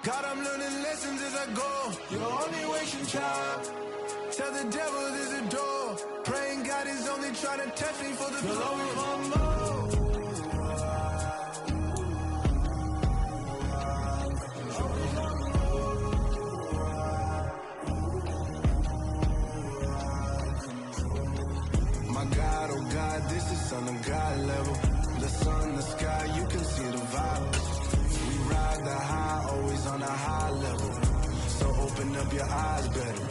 God, I'm learning lessons as I go. You're only wasting time. Tell the devil there's a door. Praying God is only trying to test me for the glory for more. My God, oh God, this is on a God level. The sun, the sky, you can see the vibe. We ride the high, always on a high level. So open up your eyes better.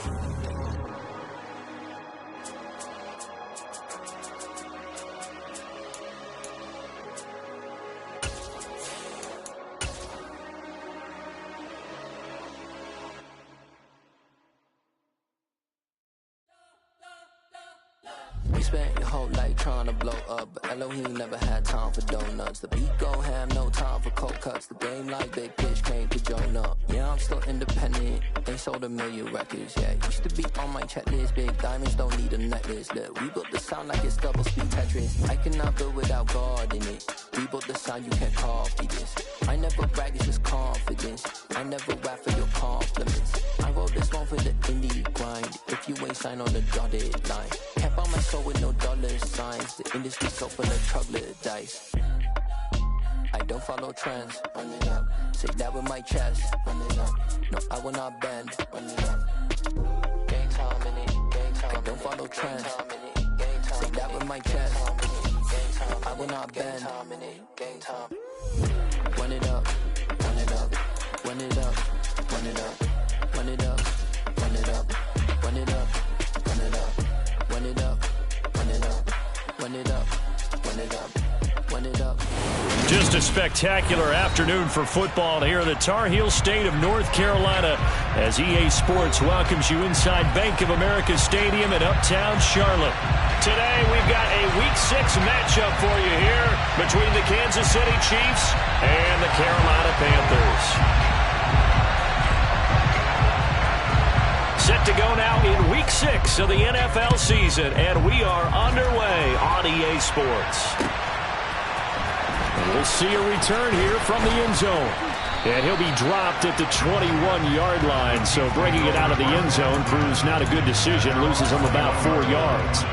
You spent your whole life trying to blow up, but Elohim never had time for donuts. The beat gon' have no time for cold cuts. The game like Big Pitch came to join up. Yeah, I'm still independent, ain't sold a million records yet. Used to be on my checklist, big diamonds don't need a necklace. Look, we built the sound like it's double speed Tetris. I cannot build without God in it. We built the sound, you can't copy this. I never brag, it's just confidence. I never rap for your compliments. I wrote this one for the indie grind. If you ain't signed on the dotted line, can't buy my soul with no dollar signs. The industry so full of troglodytes. I don't follow trends. Run it up. Say that with my chest. Run it up. No, I will not bend. Run it up. Gang time in it. Gang time. I don't follow trends. Say that with my chest. I will not bend. Gang time. Run it up. Run it up. Run it up. Run it up. Run it up. Run it up. Run it up. Run it up. Run it up. Run it up. Run it up. Run it up. Run it up. Just a spectacular afternoon for football here in the Tar Heel state of North Carolina as EA Sports welcomes you inside Bank of America Stadium in Uptown Charlotte. Today we've got a Week 6 matchup for you here between the Kansas City Chiefs and the Carolina Panthers. Set to go now in Week 6 of the NFL season, and we are underway on EA Sports. And we'll see a return here from the end zone. And he'll be dropped at the 21-yard line, so breaking it out of the end zone proves not a good decision, loses him about 4 yards.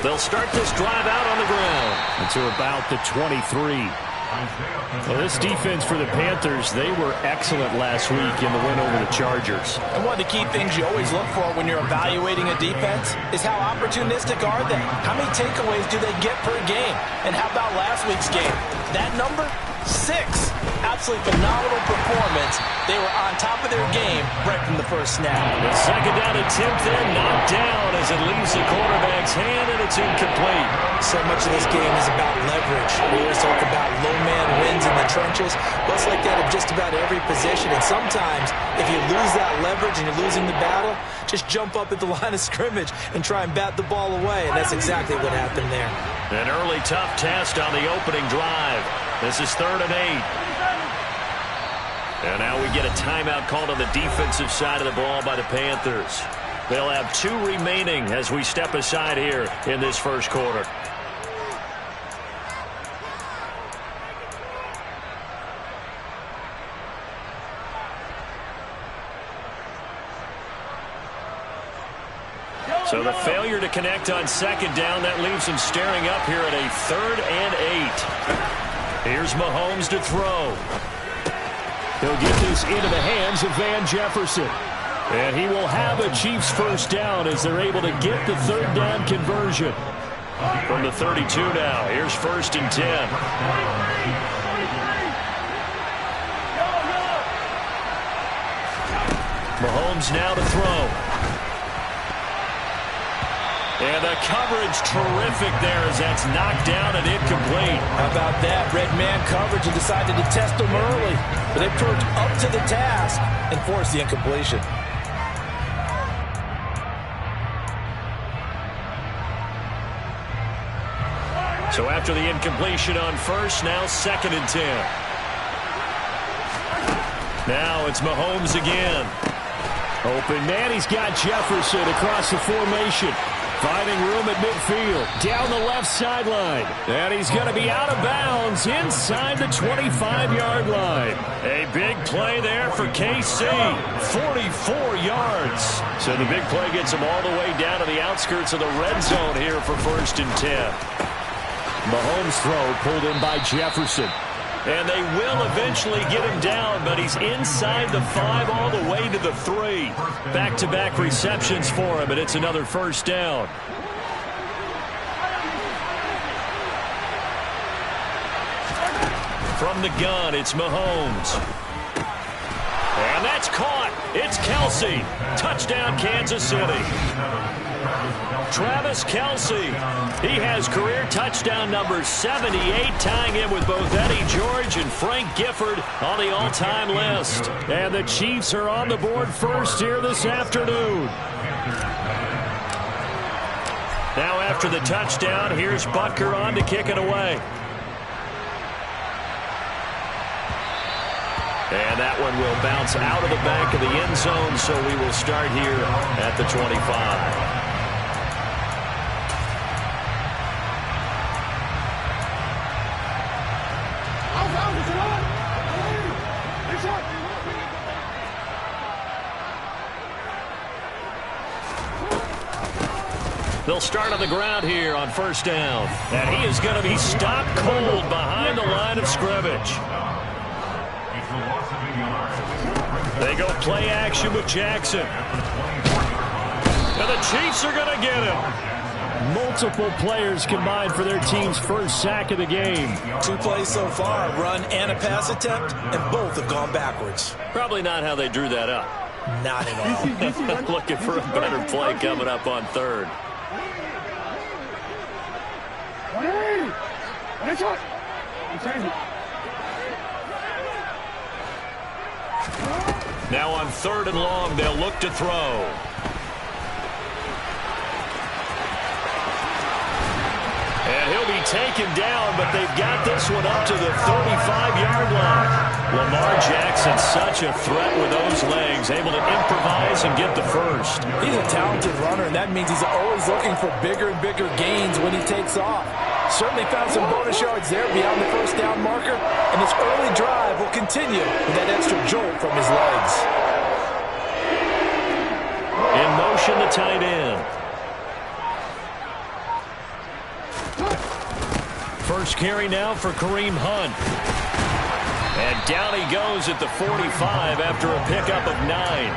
They'll start this drive out on the ground to about the 23. Well, this defense for the Panthers, they were excellent last week in the win over the Chargers. And one of the key things you always look for when you're evaluating a defense is how opportunistic are they? How many takeaways do they get per game? And how about last week's game? That number? 6. Absolutely phenomenal performance. They were on top of their game right from the first snap. The second down attempt there, knocked down as it leaves the quarterback's hand, and it's incomplete. So much of this game is about leverage. We always talk about low man wins in the trenches. Well, it's like that in just about every position. And sometimes, if you lose that leverage and you're losing the battle, just jump up at the line of scrimmage and try and bat the ball away. And that's exactly what happened there. An early tough test on the opening drive. This is 3rd and 8. And now we get a timeout called on the defensive side of the ball by the Panthers. They'll have 2 remaining as we step aside here in this first quarter. So the failure to connect on second down, that leaves him staring up here at a 3rd and 8. Here's Mahomes to throw. He'll get this into the hands of Van Jefferson. And he will have a Chiefs first down as they're able to get the 3rd down conversion. From the 32 now, here's 1st and 10. Mahomes now to throw. And the coverage terrific there as that's knocked down and incomplete. How about that? Red man coverage and decided to test him early. But they proved up to the task and forced the incompletion. So after the incompletion on first, now 2nd and 10. Now it's Mahomes again. Open man, he's got Jefferson across the formation. Finding room at midfield. Down the left sideline. And he's going to be out of bounds inside the 25-yard line. A big play there for KC. 44 yards. So the big play gets him all the way down to the outskirts of the red zone here for 1st and 10. Mahomes' throw pulled in by Jefferson. And they will eventually get him down, but he's inside the 5 all the way to the 3. Back-to-back receptions for him, and it's another 1st down. From the gun, it's Mahomes. And that's caught. It's Kelsey. Touchdown, Kansas City. Travis Kelsey. He has career touchdown number 78, tying him with both Eddie George and Frank Gifford on the all-time list. And the Chiefs are on the board first here this afternoon. Now after the touchdown, here's Butker on to kick it away. And that one will bounce out of the back of the end zone, so we will start here at the 25. They'll start on the ground here on 1st down. And he is going to be stopped cold behind the line of scrimmage. They go play action with Jackson. And the Chiefs are going to get him. Multiple players combined for their team's first sack of the game. 2 plays so far, a run and a pass attempt, and both have gone backwards. Probably not how they drew that up. Not at all. Looking for a better play coming up on 3rd. Now on 3rd and long, they'll look to throw. And he'll be taken down, but they've got this one up to the 35-yard line. Lamar Jackson, such a threat with those legs, able to improvise and get the first. He's a talented runner, and that means he's always looking for bigger and bigger gains when he takes off. Certainly found some bonus yards there beyond the 1st down marker, and this early drive will continue with that extra jolt from his legs. In motion, the tight end. First carry now for Kareem Hunt. And down he goes at the 45 after a pickup of 9.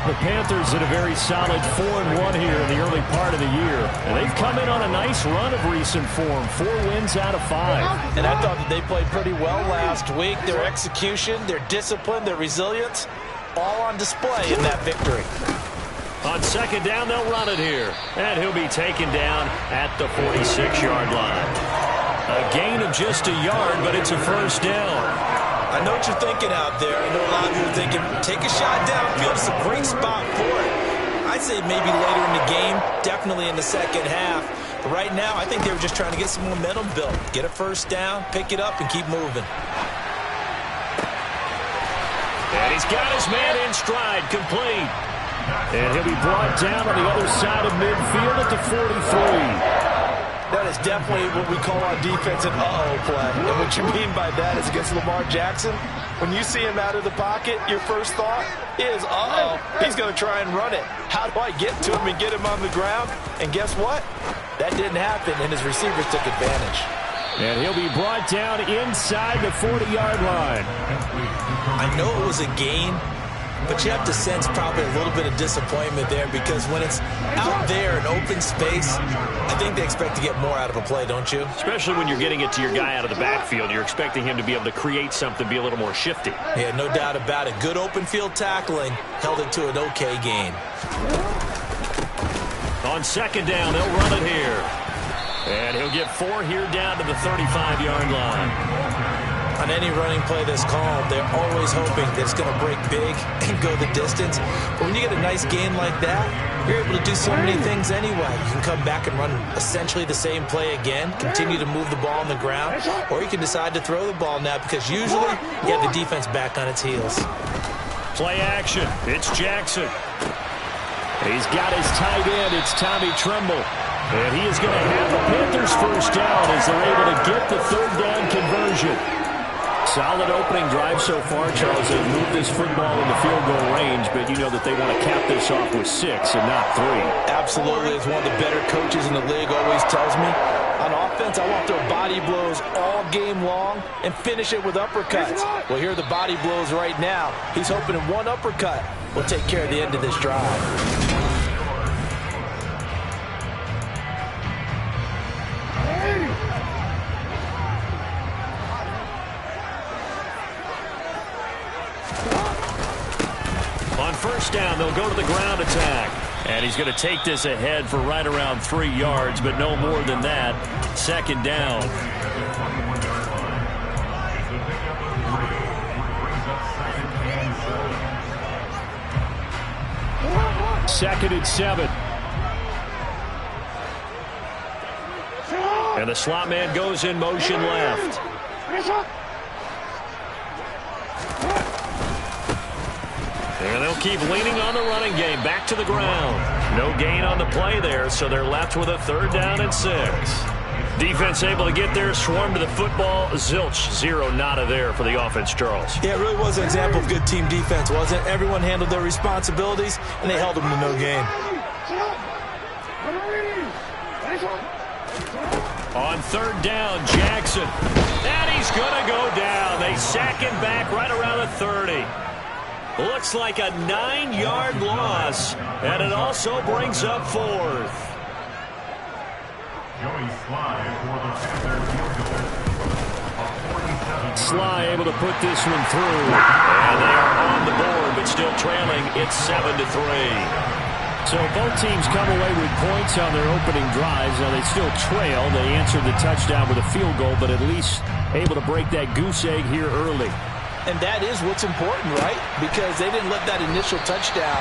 The Panthers in a very solid 4-1 here in the early part of the year. And they've come in on a nice run of recent form. 4 wins out of 5. And I thought that they played pretty well last week. Their execution, their discipline, their resilience, all on display in that victory. On 2nd down, they'll run it here. And he'll be taken down at the 46-yard line. A gain of just a yard, but it's a 1st down. I know what you're thinking out there. I know a lot of you are thinking, take a shot downfield. It's a great spot for it. I'd say maybe later in the game, definitely in the 2nd half. But right now, I think they were just trying to get some momentum built. Get a 1st down, pick it up, and keep moving. And he's got his man in stride, complete. And he'll be brought down on the other side of midfield at the 43. That is definitely what we call on defense an uh-oh play. And what you mean by that is against Lamar Jackson, when you see him out of the pocket, your first thought is, uh-oh, he's going to try and run it. How do I get to him and get him on the ground? And guess what? That didn't happen, and his receivers took advantage. And he'll be brought down inside the 40-yard line. I know it was a gain, but you have to sense probably a little bit of disappointment there because when it's out there in open space, I think they expect to get more out of a play, don't you? Especially when you're getting it to your guy out of the backfield. You're expecting him to be able to create something, be a little more shifty. Yeah, no doubt about it. Good open field tackling held it to an okay gain. On 2nd down, they'll run it here. And he'll get 4 here down to the 35-yard line. I On any running play that's called, they're always hoping that it's going to break big and go the distance. But when you get a nice gain like that, you're able to do so many things anyway. You can come back and run essentially the same play again, continue to move the ball on the ground, or you can decide to throw the ball now because usually you have the defense back on its heels. Play action. It's Jackson. He's got his tight end. It's Tommy Tremble. And he is going to have the Panthers first down as they're able to get the third down conversion. Solid opening drive so far, Charles. They've moved this football in the field goal range, but you know that they want to cap this off with 6 and not 3. Absolutely. As one of the better coaches in the league always tells me, on offense, I want their body blows all game long and finish it with uppercuts. Well, here are the body blows right now. He's hoping in one uppercut will take care of the end of this drive. On first down, they'll go to the ground attack. And he's going to take this ahead for right around 3 yards, but no more than that. Second down. Second and 7. And the slot man goes in motion left. And they'll keep leaning on the running game. Back to the ground. No gain on the play there, so they're left with a third down and 6. Defense able to get there, swarm to the football. Zilch, 0 nada there for the offense, Charles. Yeah, it really was an example of good team defense, wasn't it? Everyone handled their responsibilities, and they held them to no gain. On third down, Jackson. And he's going to go down. They sack him back right around the 30. Looks like a 9-yard loss, and it also brings up 4th. Sly able to put this one through, and they are on the board, but still trailing. It's 7-3. So both teams come away with points on their opening drives. Now they still trail. They answered the touchdown with a field goal, but at least able to break that goose egg here early. And that is what's important, right? Because they didn't let that initial touchdown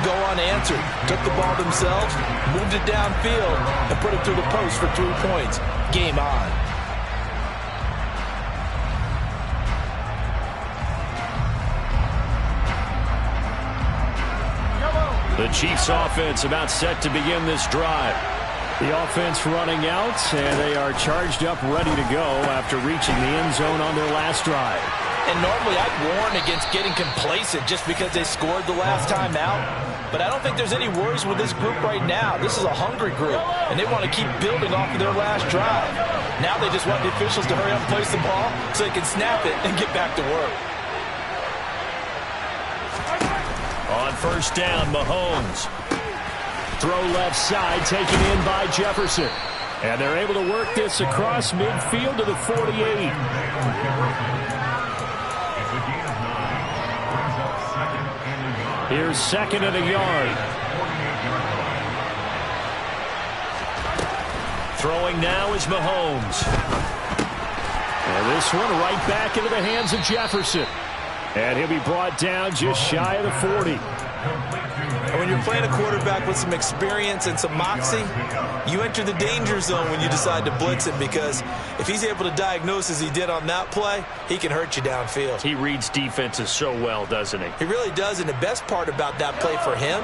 go unanswered. Took the ball themselves, moved it downfield, and put it through the post for 3 points. Game on. The Chiefs offense about set to begin this drive. The offense running out, and they are charged up, ready to go after reaching the end zone on their last drive. And normally I'd warn against getting complacent just because they scored the last time out. But I don't think there's any worries with this group right now. This is a hungry group, and they want to keep building off of their last drive. Now they just want the officials to hurry up and place the ball so they can snap it and get back to work. On first down, Mahomes. Throw left side, taken in by Jefferson. And they're able to work this across midfield to the 48. Here's 2nd and a yard. Throwing now is Mahomes. And this one right back into the hands of Jefferson. And he'll be brought down just shy of the 40. And when you're playing a quarterback with some experience and some moxie, you enter the danger zone when you decide to blitz him, because if he's able to diagnose as he did on that play, he can hurt you downfield. He reads defenses so well, doesn't he? He really does, and the best part about that play for him,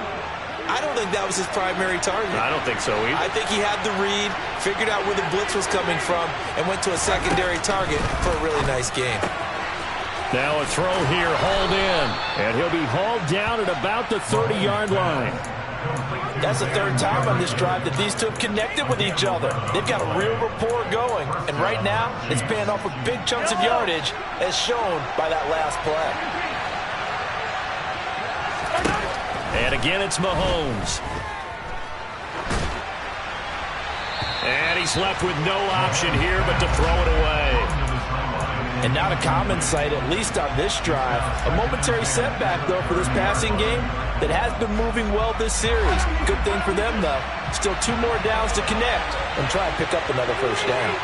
I don't think that was his primary target. I don't think so either. I think he had the read, figured out where the blitz was coming from, and went to a secondary target for a really nice game. Now a throw here, hauled in. And he'll be hauled down at about the 30-yard line. That's the third time on this drive that these two have connected with each other. They've got a real rapport going. And right now, it's paying off with big chunks of yardage, as shown by that last play. And again, it's Mahomes. And he's left with no option here but to throw it away. And not a common sight, at least on this drive. A momentary setback, though, for this passing game that has been moving well this series. Good thing for them, though. Still 2 more downs to connect and try and pick up another first down.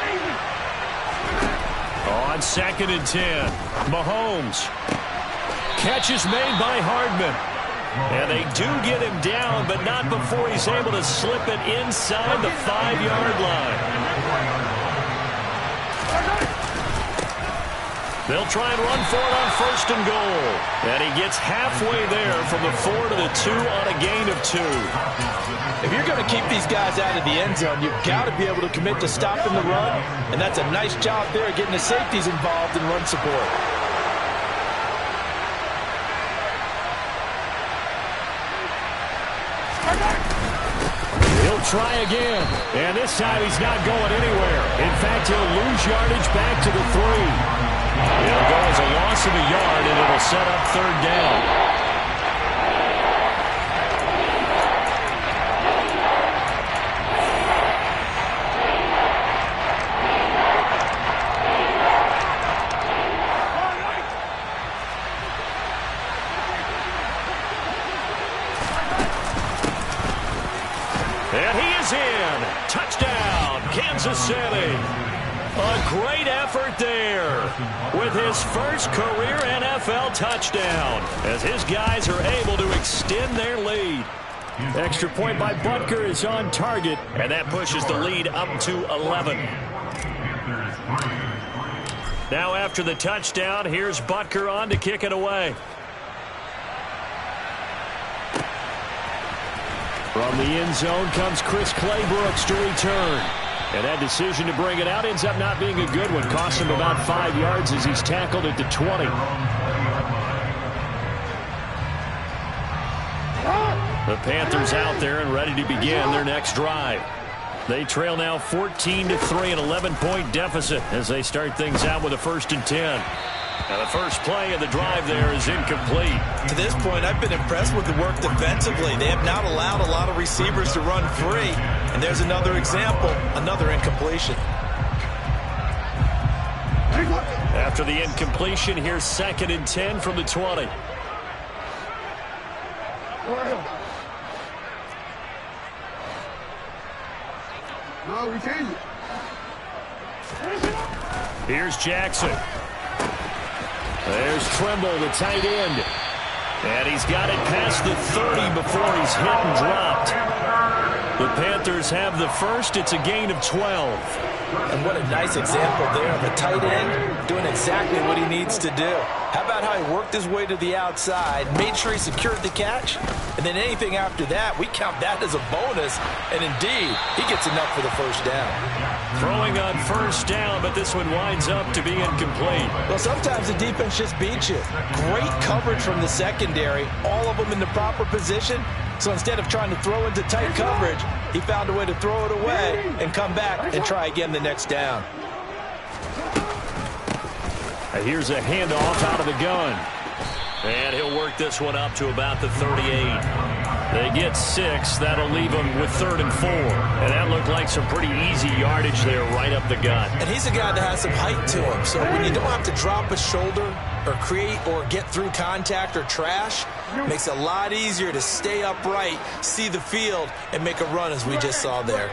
On On 2nd and 10, Mahomes. Catch is made by Hardman. And they do get him down, but not before he's able to slip it inside the 5-yard line. They'll try and run for it on 1st and goal. And he gets halfway there from the 4 to the 2 on a gain of 2. If you're going to keep these guys out of the end zone, you've got to be able to commit to stopping the run. And that's a nice job there getting the safeties involved in run support. He'll try again. And this time he's not going anywhere. In fact, he'll lose yardage back to the 3. It'll go as a loss of a yard, and it'll set up 3rd down. And he is in. Touchdown, Kansas City. A great effort there with his first career NFL touchdown as his guys are able to extend their lead. Extra point by Butker is on target, and that pushes the lead up to 11. Now after the touchdown, here's Butker on to kick it away. From the end zone comes Chris Claybrooks to return. And that decision to bring it out ends up not being a good one. Costs him about 5 yards as he's tackled at the 20. The Panthers out there and ready to begin their next drive. They trail now 14-3, an 11-point deficit as they start things out with a 1st and 10. Now the first play of the drive there is incomplete. To this point, I've been impressed with the work defensively. They have not allowed a lot of receivers to run free. And there's another example, another incompletion. After the incompletion, here's 2nd and 10 from the 20. No, we change it. Here's Jackson. There's Trimble, the tight end. And he's got it past the 30 before he's hit and dropped. The Panthers have the first. It's a gain of 12. And what a nice example there of a tight end doing exactly what he needs to do. How about how he worked his way to the outside, made sure he secured the catch, and then anything after that, we count that as a bonus. And indeed, he gets enough for the 1st down. Throwing on 1st down, but this one winds up to be incomplete. Well, sometimes the defense just beats you. Great coverage from the secondary, all of them in the proper position. So instead of trying to throw into tight coverage, he found a way to throw it away and come back and try again the next down. Here's a handoff out of the gun. And he'll work this one up to about the 38. They get 6. That'll leave them with 3rd and 4. And that looked like some pretty easy yardage there right up the gut. And he's a guy that has some height to him. So when you don't have to drop a shoulder or create or get through contact or trash, it makes it a lot easier to stay upright, see the field, and make a run as we just saw there.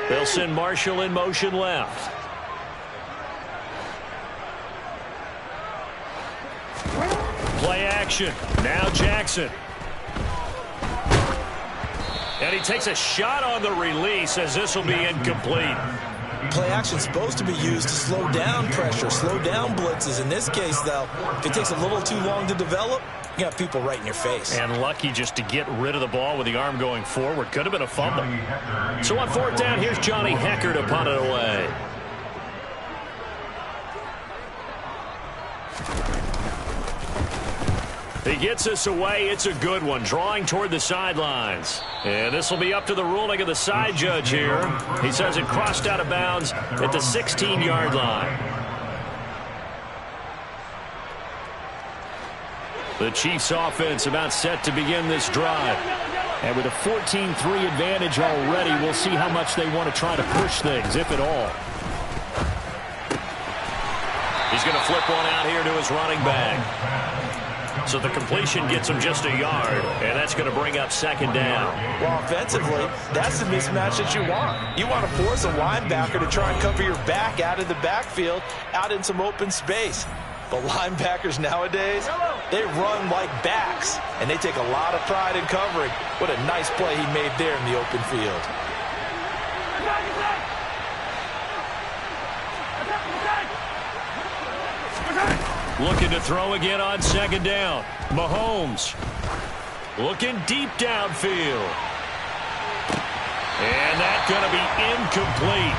They'll send Marshall in motion left. Play action. Now Jackson. And he takes a shot on the release as this will be incomplete. Play action is supposed to be used to slow down pressure, slow down blitzes. In this case, though, if it takes a little too long to develop, you got people right in your face. And lucky just to get rid of the ball with the arm going forward. Could have been a fumble. So on 4th down, here's Johnny Hecker to punt it away. He gets us away. It's a good one. Drawing toward the sidelines. And this will be up to the ruling of the side judge here. He says it crossed out of bounds at the 16-yard line. The Chiefs offense about set to begin this drive. And with a 14-3 advantage already, we'll see how much they want to try to push things, if at all. He's going to flip one out here to his running back. So the completion gets him just a yard, and that's going to bring up second down. Well, offensively, that's the mismatch that you want. You want to force a linebacker to try and cover your back out of the backfield, out in some open space. But linebackers nowadays, they run like backs, and they take a lot of pride in covering. What a nice play he made there in the open field. Looking to throw again on second down. Mahomes looking deep downfield. And that's going to be incomplete.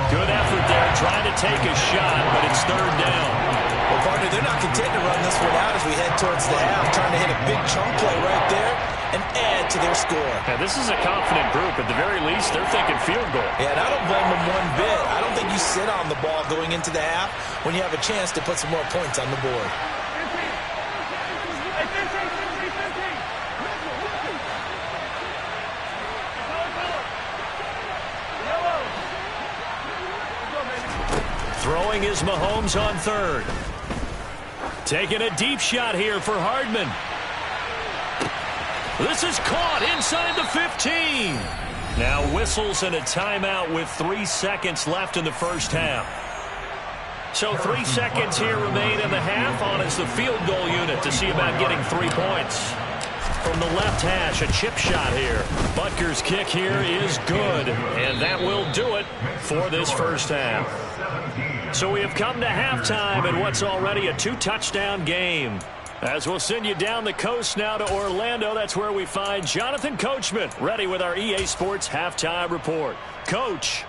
Good effort there trying to take a shot, but it's third down. Well, partner, they're not content to run this one out as we head towards the half, trying to hit a big chunk play right there and add to their score. Now, this is a confident group. At the very least, they're thinking field goal. Yeah, and I don't blame them one bit. I don't think you sit on the ball going into the half when you have a chance to put some more points on the board. Throwing is Mahomes on third. Taking a deep shot here for Hardman. This is caught inside the 15. Now whistles and a timeout with 3 seconds left in the first half. So 3 seconds here remain in the half. On is the field goal unit to see about getting 3 points. From the left hash, a chip shot here. Butker's kick here is good, and that will do it for this first half. So we have come to halftime in what's already a 2-touchdown game. As we'll send you down the coast now to Orlando, that's where we find Jonathan Coachman ready with our EA Sports Halftime Report. Coach.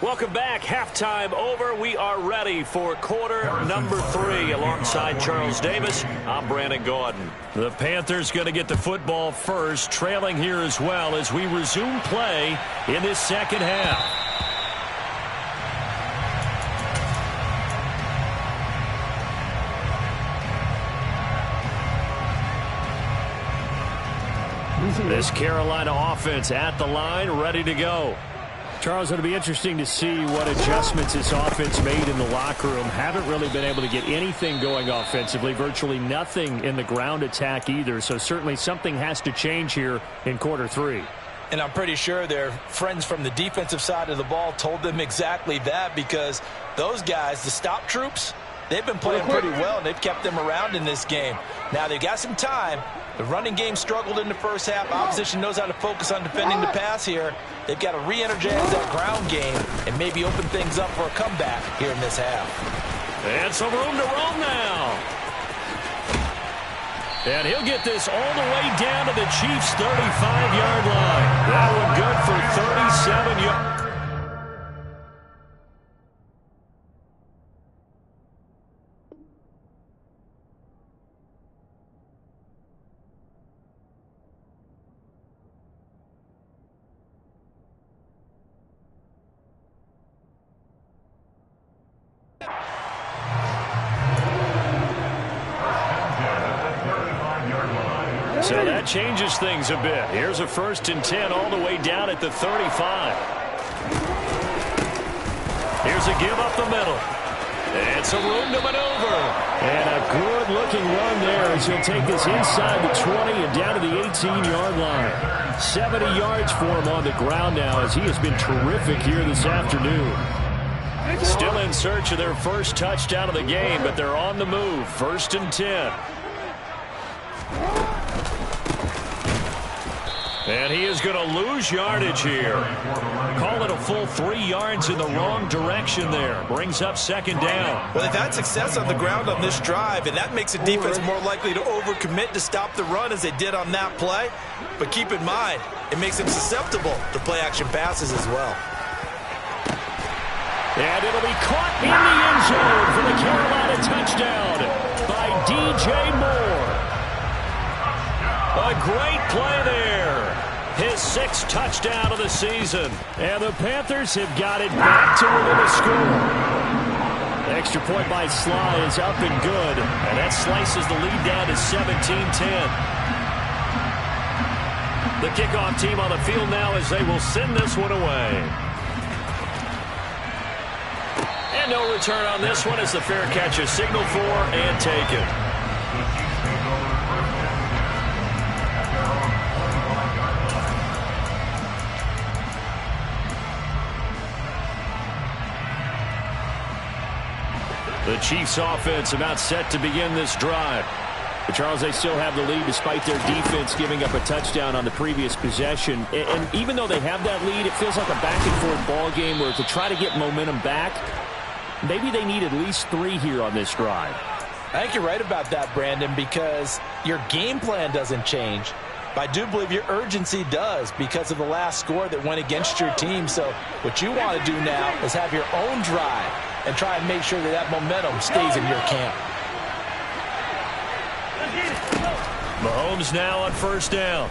Welcome back. Halftime over. We are ready for quarter number 3 alongside Charles Davis. I'm Brandon Gaudin. The Panthers going to get the football first, trailing here as well as we resume play in this second half. This Carolina offense at the line, ready to go. Charles, it'll be interesting to see what adjustments this offense made in the locker room. Haven't really been able to get anything going offensively, virtually nothing in the ground attack either. So certainly something has to change here in quarter 3. And I'm pretty sure their friends from the defensive side of the ball told them exactly that, because those guys, the stop troops, they've been playing pretty well, and they've kept them around in this game. Now they've got some time. The running game struggled in the first half. Opposition knows how to focus on defending the pass here. They've got to re-energize that ground game and maybe open things up for a comeback here in this half. And some room to roam now. And he'll get this all the way down to the Chiefs' 35-yard line. That one good for 37 yards. So that changes things a bit. Here's a 1st and 10 all the way down at the 35. Here's a give up the middle. And some room to maneuver. And a good-looking run there as he'll take this inside the 20 and down to the 18-yard line. 70 yards for him on the ground now as he has been terrific here this afternoon. Still in search of their first touchdown of the game, but they're on the move. 1st and 10. And he is going to lose yardage here. Call it a full 3 yards in the wrong direction there. Brings up second down. Well, they've had success on the ground on this drive, and that makes the defense more likely to overcommit to stop the run as they did on that play. But keep in mind, it makes them susceptible to play-action passes as well. And it'll be caught in the end zone for the Carolina touchdown by DJ Moore. A great play there. His 6th touchdown of the season. And the Panthers have got it back to within a score. Extra point by Sly is up and good. And that slices the lead down to 17-10. The kickoff team on the field now as they will send this one away. And no return on this one as the fair catch is signaled for and taken. The Chiefs offense about set to begin this drive. But Charles, they still have the lead despite their defense giving up a touchdown on the previous possession. And even though they have that lead, it feels like a back-and-forth ball game where to try to get momentum back, maybe they need at least 3 here on this drive. I think you're right about that, Brandon, because your game plan doesn't change. But I do believe your urgency does because of the last score that went against your team. So what you want to do now is have your own drive and try and make sure that that momentum stays in your camp. Mahomes now on first down.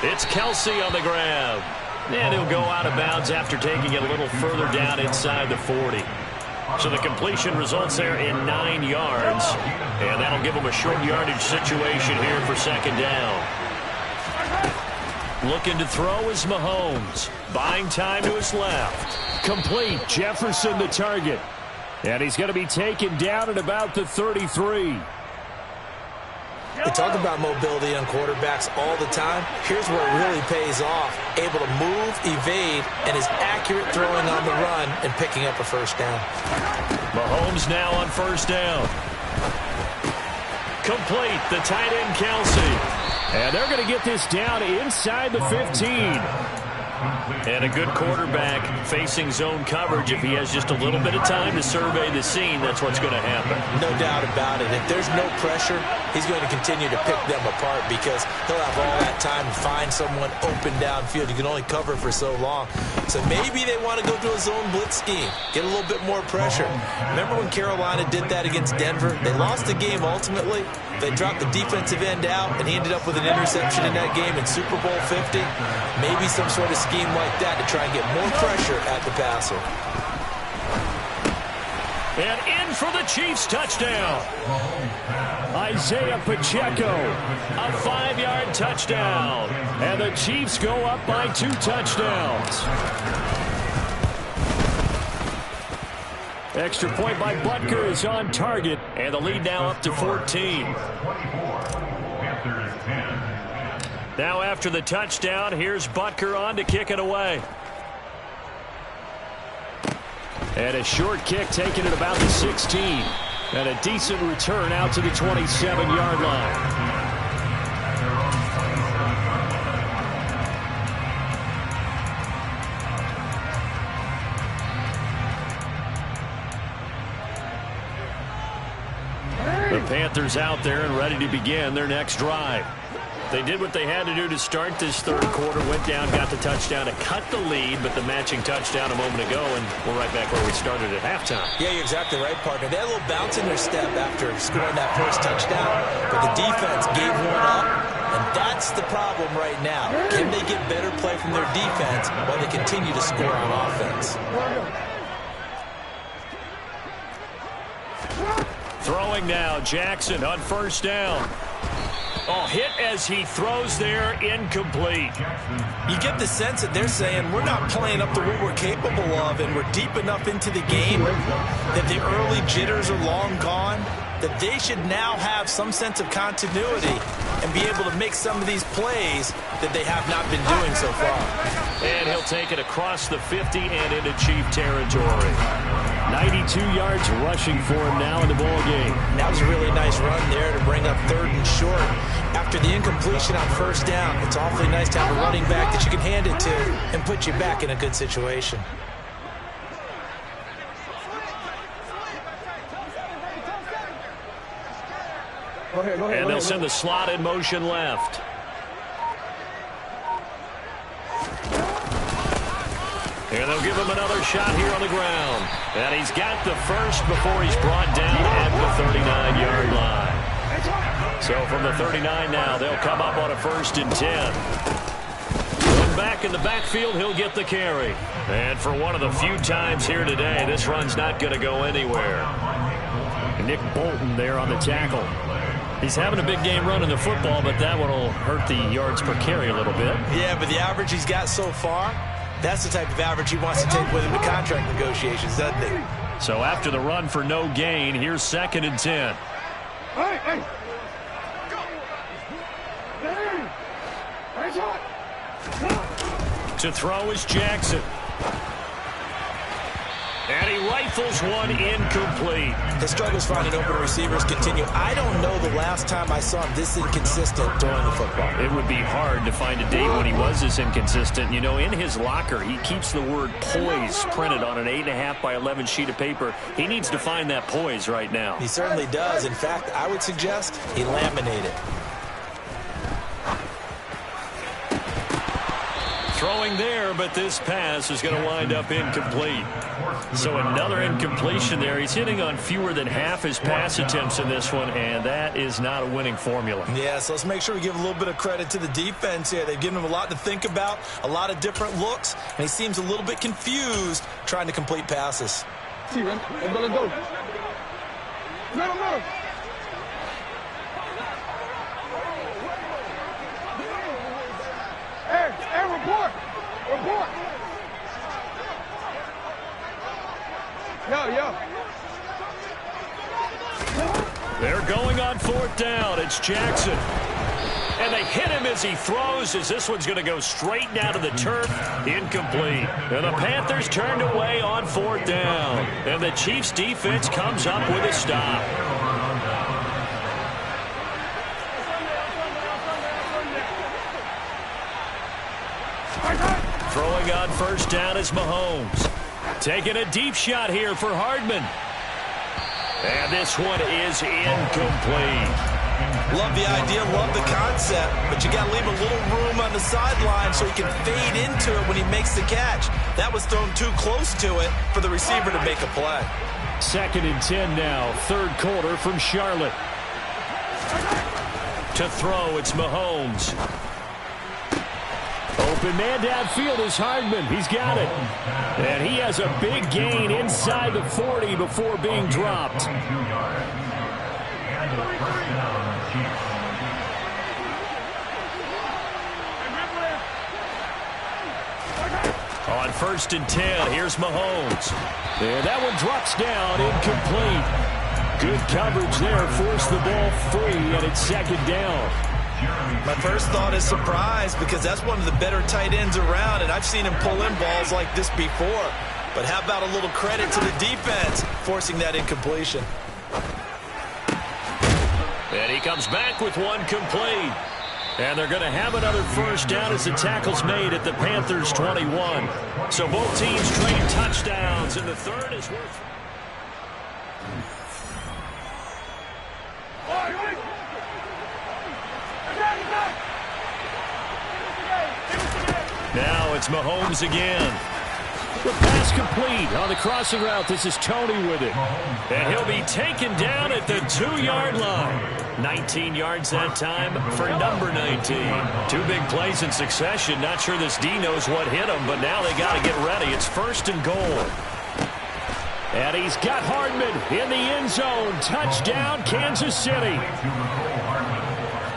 It's Kelsey on the grab. And he'll go out of bounds after taking it a little further down inside the 40. So the completion results there in 9 yards. And that'll give him a short yardage situation here for second down. Looking to throw is Mahomes. Buying time to his left. Complete. Jefferson the target. And he's going to be taken down at about the 33. We talk about mobility on quarterbacks all the time. Here's where it really pays off. Able to move, evade, and is accurate throwing on the run and picking up a first down. Mahomes now on first down. Complete. The tight end, Kelsey. And they're going to get this down inside the 15. And a good quarterback facing zone coverage. If he has just a little bit of time to survey the scene, that's what's going to happen. No doubt about it. If there's no pressure, he's going to continue to pick them apart because he'll have all that time to find someone open downfield. You can only cover for so long. So maybe they want to go to a zone blitz scheme, get a little bit more pressure. Remember when Carolina did that against Denver? They lost the game ultimately. They dropped the defensive end out, and he ended up with an interception in that game in Super Bowl 50. Maybe some sort of scheme like that to try and get more pressure at the passer. And in for the Chiefs touchdown. Isaiah Pacheco, a 5-yard touchdown. And the Chiefs go up by 2 touchdowns. Extra point by Butker is on target. And the lead now up to 14. Now after the touchdown, here's Butker on to kick it away. And a short kick taken at about the 16. And a decent return out to the 27-yard line. The Panthers out there and ready to begin their next drive. They did what they had to do to start this third quarter, went down, got the touchdown to cut the lead, but the matching touchdown a moment ago, and we're right back where we started at halftime. Yeah, you're exactly right, partner. They had a little bounce in their step after scoring that first touchdown, but the defense gave one up, and that's the problem right now. Can they get better play from their defense while they continue to score on offense? Throwing now, Jackson on first down. Oh, hit as he throws there, incomplete. You get the sense that they're saying we're not playing up to what we're capable of, and we're deep enough into the game that the early jitters are long gone, that they should now have some sense of continuity and be able to make some of these plays that they have not been doing so far. And he'll take it across the 50 and into Chief territory. 92 yards rushing for him now in the ball game. That was a really nice run there to bring up 3rd and short. After the incompletion on first down, it's awfully nice to have a running back that you can hand it to and put you back in a good situation. Go ahead, and they'll send the slot in motion left. And they'll give him another shot here on the ground. And he's got the first before he's brought down at the 39-yard line. So from the 39 now, they'll come up on a 1st and 10. One back in the backfield, he'll get the carry. And for one of the few times here today, this run's not going to go anywhere. Nick Bolton there on the tackle. He's having a big game running the football, but that one will hurt the yards per carry a little bit. Yeah, but the average he's got so far, that's the type of average he wants to take with him to contract negotiations, doesn't he? So after the run for no gain, here's 2nd and 10. Hey, hey. Hey. Hey, shot. To throw is Jackson. And he rifles one incomplete. His struggles finding open receivers continue. I don't know the last time I saw him this inconsistent throwing the football. It would be hard to find a date when he was this inconsistent. You know, in his locker, he keeps the word poise printed on an 8.5 by 11 sheet of paper. He needs to find that poise right now. He certainly does. In fact, I would suggest he laminate it. Throwing there, but this pass is going to wind up incomplete. So another incompletion there. He's hitting on fewer than half his pass attempts in this one, and that is not a winning formula. Yeah, so let's make sure we give a little bit of credit to the defense here. They've given him a lot to think about, a lot of different looks, and he seems a little bit confused trying to complete passes. See, man. Let's go, let's go. Let him. Hey, report. Report. Yo. They're going on 4th down. It's Jackson. And they hit him as he throws, as this one's going to go straight down to the turf. Incomplete. And the Panthers turned away on 4th down. And the Chiefs' defense comes up with a stop. Throwing on 1st down is Mahomes. Taking a deep shot here for Hardman. And this one is incomplete. Love the idea, love the concept, but you got to leave a little room on the sideline so he can fade into it when he makes the catch. That was thrown too close to it for the receiver to make a play. 2nd and 10 now, 3rd quarter from Charlotte. To throw, it's Mahomes. Open man downfield is Hardman. He's got it. And he has a big gain inside the 40 before being dropped. On 1st and 10, here's Mahomes. And that one drops down, incomplete. Good coverage there, forced the ball free, and it's 2nd down. My first thought is surprise, because that's one of the better tight ends around, and I've seen him pull in balls like this before. But how about a little credit to the defense forcing that incompletion? And he comes back with one complete. And they're going to have another 1st down as the tackle's made at the Panthers' 21. So both teams trade touchdowns, and the 3rd is worth. Now it's Mahomes again. The pass complete on the crossing route. This is Tony with it. And he'll be taken down at the 2-yard line. 19 yards that time for number 19. 2 big plays in succession. Not sure this D knows what hit him, but now they got to get ready. It's 1st and goal. And he's got Hardman in the end zone. Touchdown, Kansas City.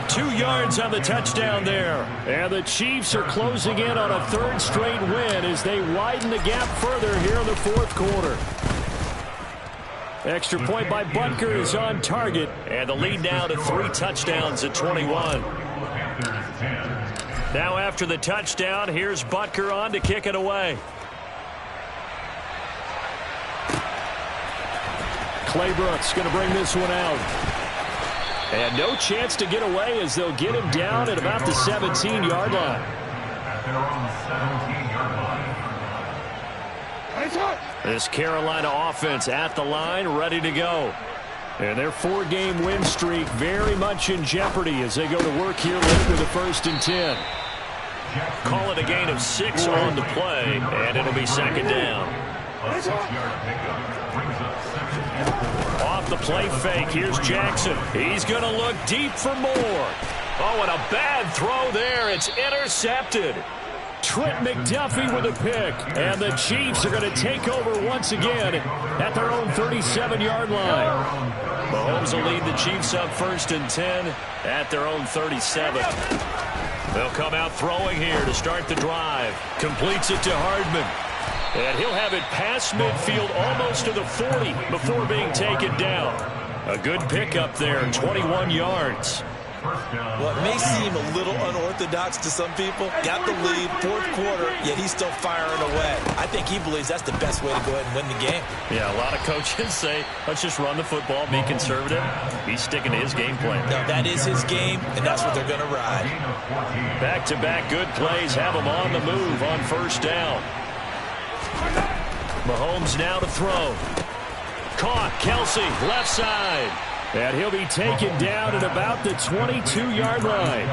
2 yards on the touchdown there. And the Chiefs are closing in on a 3rd straight win as they widen the gap further here in the 4th quarter. Extra point by Butker is on target. And the lead now to 3 touchdowns at 21. Now after the touchdown, here's Butker on to kick it away. Claybrooks going to bring this one out. And no chance to get away as they'll get him down at about the 17-yard line. This Carolina offense at the line, ready to go. And their 4-game win streak very much in jeopardy as they go to work here late with the 1st and 10. Call it a gain of 6 on the play, and it'll be 2nd down. Off the play fake, here's Jackson. He's going to look deep for more. Oh, and a bad throw there. It's intercepted. Trent McDuffie with a pick. And the Chiefs are going to take over once again at their own 37-yard line. Mahomes will lead the Chiefs up 1st and 10 at their own 37. They'll come out throwing here to start the drive. Completes it to Hardman. And he'll have it past midfield almost to the 40 before being taken down. A good pickup there, 21 yards. Well, it may seem a little unorthodox to some people. Got the lead, fourth quarter, yet he's still firing away. I think he believes that's the best way to go ahead and win the game. Yeah, a lot of coaches say, let's just run the football, be conservative. He's sticking to his game plan. No, that is his game, and that's what they're going to ride. Back-to-back good plays have him on the move on first down. Mahomes now to throw. Caught, Kelsey, left side. And he'll be taken down at about the 22-yard line.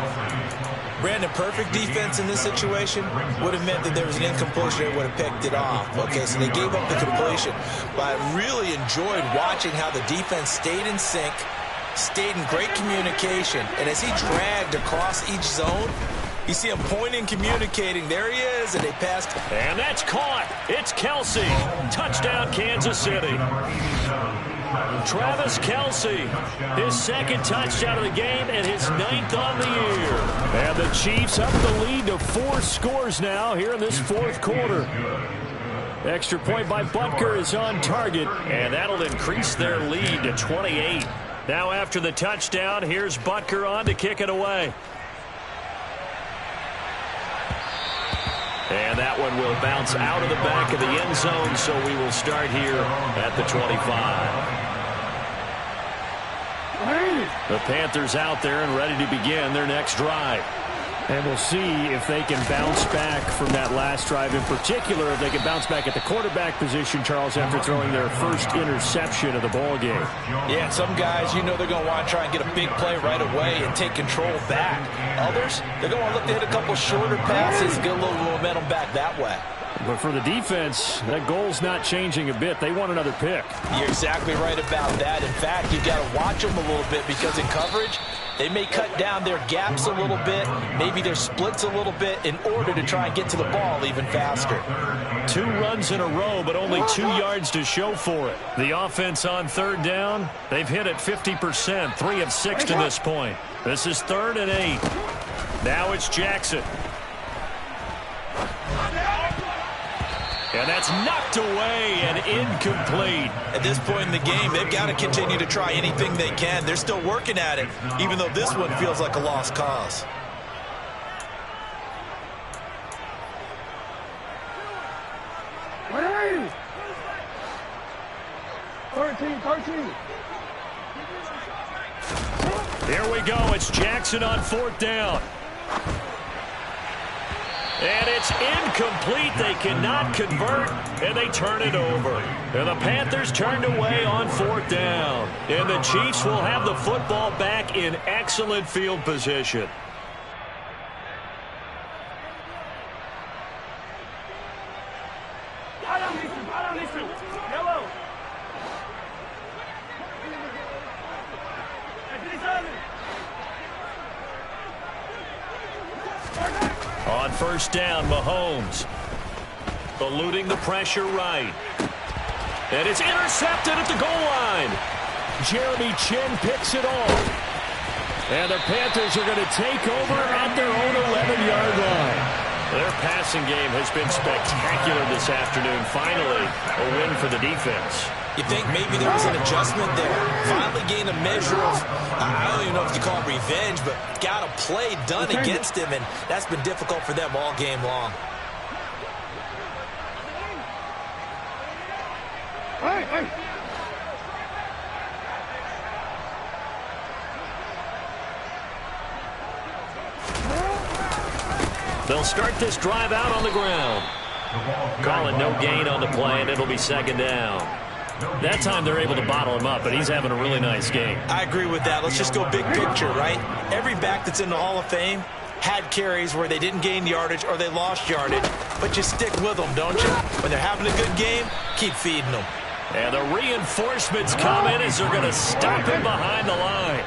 Brandon, perfect defense in this situation would have meant that there was an incompletion. They would have picked it off. Okay, so they gave up the completion. But I really enjoyed watching how the defense stayed in sync, stayed in great communication. And as he dragged across each zone, you see him pointing, communicating. There he is, and they passed. And that's caught. It's Kelsey. Touchdown, Kansas City. Travis Kelsey, his second touchdown of the game and his 9th on the year. And the Chiefs up the lead to 4 scores now here in this fourth quarter. Extra point by Butker is on target, and that'll increase their lead to 28. Now after the touchdown, here's Butker on to kick it away. And that one will bounce out of the back of the end zone, so we will start here at the 25. The Panthers out there and ready to begin their next drive. And we'll see if they can bounce back from that last drive. In particular, if they can bounce back at the quarterback position, Charles, after throwing their first interception of the ball game. Yeah, some guys, you know they're going to want to try and get a big play right away and take control back. Others, they're going to look to hit a couple shorter passes and get a little momentum back that way. But for the defense, that goal's not changing a bit. They want another pick. You're exactly right about that. In fact, you've got to watch them a little bit because in coverage, they may cut down their gaps a little bit, maybe their splits a little bit in order to try and get to the ball even faster. 2 runs in a row, but only 2 yards to show for it. The offense on third down, they've hit it 50%, 3 of 6 to this point. This is 3rd and 8. Now it's Jackson. And that's knocked away and incomplete. At this point in the game, they've got to continue to try anything they can. They're still working at it, even though this one feels like a lost cause. Here we go. It's Jackson on 4th down. And it's incomplete. They cannot convert, and they turn it over. And the Panthers turned away on 4th down. And the Chiefs will have the football back in excellent field position. On first down, Mahomes eluding the pressure right. And it's intercepted at the goal line. Jeremy Chin picks it off. And the Panthers are going to take over at their own 11-yard line. Their passing game has been spectacular this afternoon. Finally, a win for the defense. You think maybe there was an adjustment there? Finally gained a measure of, I don't even know if you call it revenge, but got a play done against him, and that's been difficult for them all game long. They'll start this drive out on the ground. Calling no gain on the play, and it'll be 2nd down. That time they're able to bottle him up, but he's having a really nice game. I agree with that. Let's just go big picture, right? Every back that's in the Hall of Fame had carries where they didn't gain yardage or they lost yardage, but you stick with them, don't you? When they're having a good game, keep feeding them. And the reinforcements come in as they're going to stop him behind the line.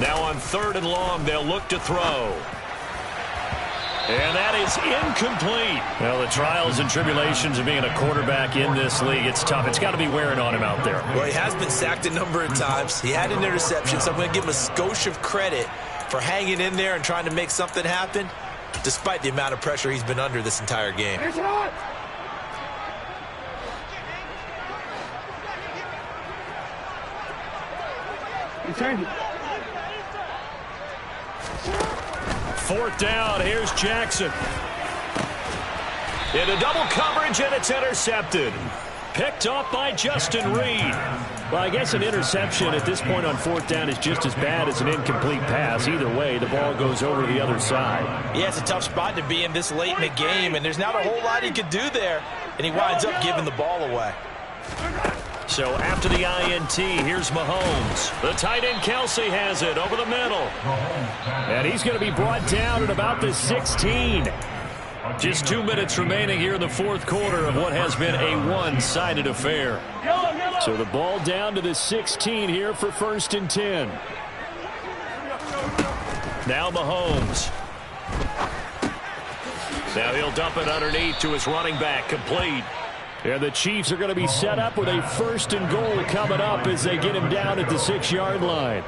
Now on 3rd and long, they'll look to throw. And that is incomplete. Well, the trials and tribulations of being a quarterback in this league, it's tough. It's got to be wearing on him out there. Well, he has been sacked a number of times. He had an interception, so I'm going to give him a skosh of credit for hanging in there and trying to make something happen. despite the amount of pressure he's been under this entire game. Fourth down, here's Jackson. Into double coverage, and it's intercepted. Picked off by Justin Reed. Well, I guess an interception at this point on fourth down is just as bad as an incomplete pass. Either way, the ball goes over to the other side. Yeah, it's a tough spot to be in this late in the game, and there's not a whole lot he could do there, and he winds up giving the ball away. So after the INT, here's Mahomes. The tight end Kelsey has it over the middle. And he's going to be brought down at about the 16. Just 2 minutes remaining here in the fourth quarter of what has been a one-sided affair. So the ball down to the 16 here for 1st and 10. Now Mahomes. Now he'll dump it underneath to his running back, complete. And the Chiefs are going to be set up with a 1st and goal coming up as they get him down at the 6-yard line.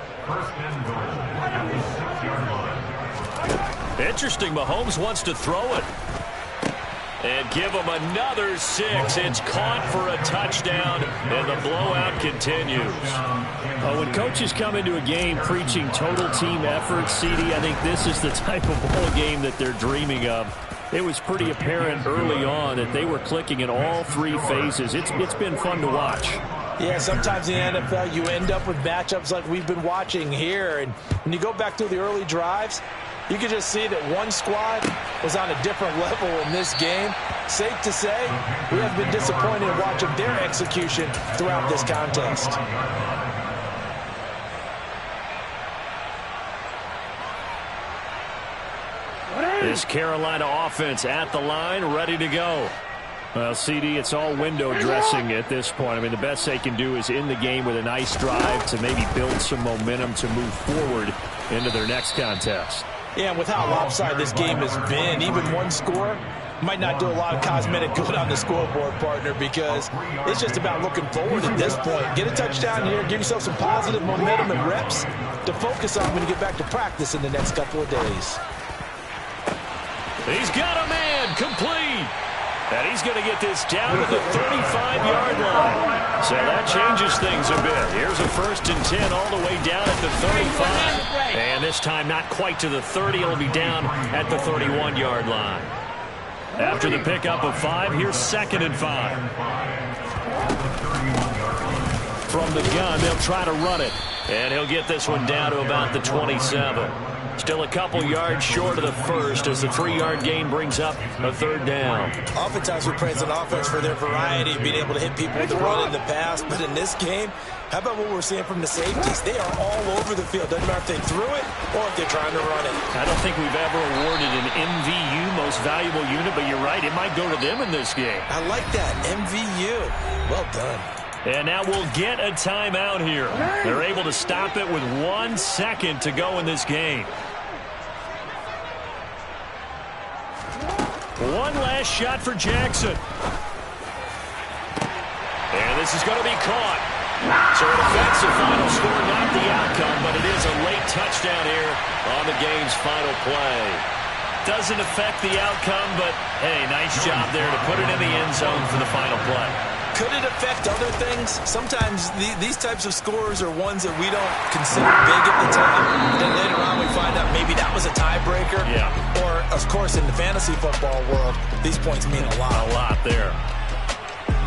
Interesting, Mahomes wants to throw it. And give him another 6. It's caught for a touchdown, and the blowout continues. When coaches come into a game preaching total team effort, CD, I think this is the type of ball game that they're dreaming of. It was pretty apparent early on that they were clicking in all 3 phases. It's been fun to watch. Yeah, sometimes in the NFL you end up with matchups like we've been watching here. And when you go back to the early drives, you can just see that one squad was on a different level in this game. Safe to say, we have been disappointed in watching their execution throughout this contest. This Carolina offense at the line, ready to go. Well, CD, it's all window dressing at this point. I mean, the best they can do is in the game with a nice drive to maybe build some momentum to move forward into their next contest. Yeah, and with how lopsided this game has been, even one score might not do a lot of cosmetic good on the scoreboard, partner, because it's just about looking forward at this point. Get a touchdown here, give yourself some positive momentum and reps to focus on when you get back to practice in the next couple of days. He's got a man, complete. And he's going to get this down to the 35-yard line. So that changes things a bit. Here's a 1st and 10 all the way down at the 35. And this time not quite to the 30. It'll be down at the 31-yard line. After the pickup of 5, here's 2nd and 5. From the gun, they'll try to run it. And he'll get this one down to about the 27. Still a couple yards short of the 1st as the 3-yard gain brings up a 3rd down. Oftentimes we praise an offense for their variety, being able to hit people with the run in the past. But in this game, how about what we're seeing from the safeties? They are all over the field. Doesn't matter if they threw it or if they're trying to run it. I don't think we've ever awarded an MVU, most valuable unit, but you're right, it might go to them in this game. I like that, MVU. Well done. And now we'll get a timeout here. They're able to stop it with 1 second to go in this game. One last shot for Jackson. And this is going to be caught. So it affects the final score, not the outcome, but it is a late touchdown here on the game's final play. Doesn't affect the outcome, but hey, nice job there to put it in the end zone for the final play. Could it affect other things? Sometimes these types of scores are ones that we don't consider big at the time. And then later on we find out maybe that was a tiebreaker. Yeah. Or, of course, in the fantasy football world, these points mean a lot. A lot there.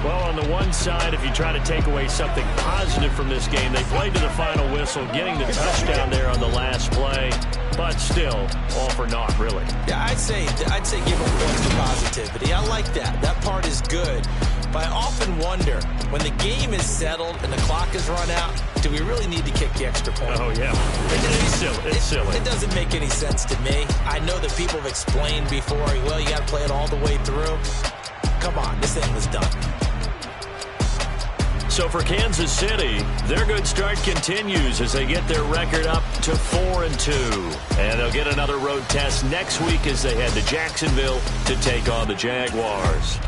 Well, on the one side, if you try to take away something positive from this game, they played to the final whistle, getting the touchdown there on the last play. But still, all for naught, really. Yeah, I'd say give them points for positivity. I like that. That part is good. But I often wonder, when the game is settled and the clock is run out, do we really need to kick the extra point? Oh, yeah. It's silly. It doesn't make any sense to me. I know that people have explained before, well, you got to play it all the way through. Come on, this thing was done. So for Kansas City, their good start continues as they get their record up to 4-2. And they'll get another road test next week as they head to Jacksonville to take on the Jaguars.